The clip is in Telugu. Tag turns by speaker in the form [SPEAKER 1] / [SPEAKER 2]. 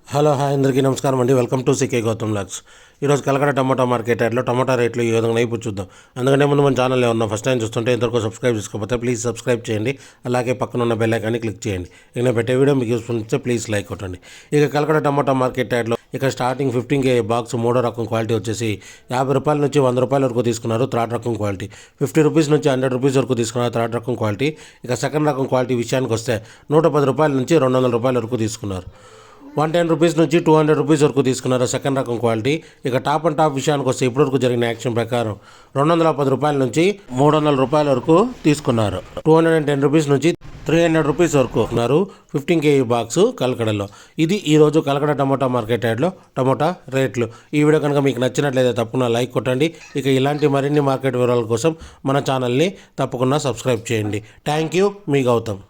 [SPEAKER 1] హలో హాయ్ అందరికీ నమస్కారం అండి. Welcome to CK Gautam logs. ఈరోజు కలకడ టమాటా మార్కెట్ యార్డ్లో టమాటా రేట్లు ఈ విధంగా ఇప్పుడు చూద్దాం. అందుకంటే ముందు మన ఛానల్లో ఉన్న ఫస్ట్ టైం చూస్తుంటే ఇంతవరకు సబ్స్క్రైబ్ చేసుకోకపోతే ప్లీజ్ సబ్స్క్రైబ్ చేయండి. అలాగే పక్కన ఉన్న బెల్ ఐకాన్ని క్లిక్ చేయండి. ఇక పెట్టే వీడియో మీకు యూస్ఫుల్ ఇస్తే ప్లీజ్ లైక్ కొట్టండి. ఇక కలకడ టమాటా మార్కెట్ యార్డ్లో ఇక స్టార్టింగ్ 15K బాక్స్ మూడో రకం క్వాలిటీ వచ్చేసి 50 రూపాయల నుంచి 100 రూపాయల వరకు తీసుకున్నారు. థర్డ్ రకం క్వాలిటీ 50 రూపీస్ నుంచి 100 రూపీస్ వరకు తీసుకున్నారు. థర్డ్ రకం క్వాలిటీ. ఇక సెకండ్ రకం క్వాలిటీ విషయానికి వస్తే 110 రూపాయల నుంచి 200 రూపాయల వరకు తీసుకున్నారు. 110 రూపీస్ నుంచి 200 రూపీస్ వరకు తీసుకున్నారు సెకండ్ రకం క్వాలిటీ. ఇక టాప్ అండ్ టాప్ విషయానికి వస్తే ఇప్పటివరకు జరిగిన యాక్షన్ ప్రకారం 210 రూపాయల నుంచి 300 రూపాయల వరకు తీసుకున్నారు. 210 రూపీస్ నుంచి 300 రూపీస్ వరకు ఉన్నారు 15K బాక్స్ కలకడలో. ఇది ఈరోజు కలకడ టమాటా మార్కెట్ యార్డ్లో టమాటా రేట్లు. ఈ వీడియో కనుక మీకు నచ్చినట్లయితే తప్పకుండా లైక్ కొట్టండి. ఇక ఇలాంటి మరిన్ని మార్కెట్ వివరాల కోసం మన ఛానల్ని తప్పకుండా సబ్స్క్రైబ్ చేయండి. థ్యాంక్ యూ, మీ గౌతమ్.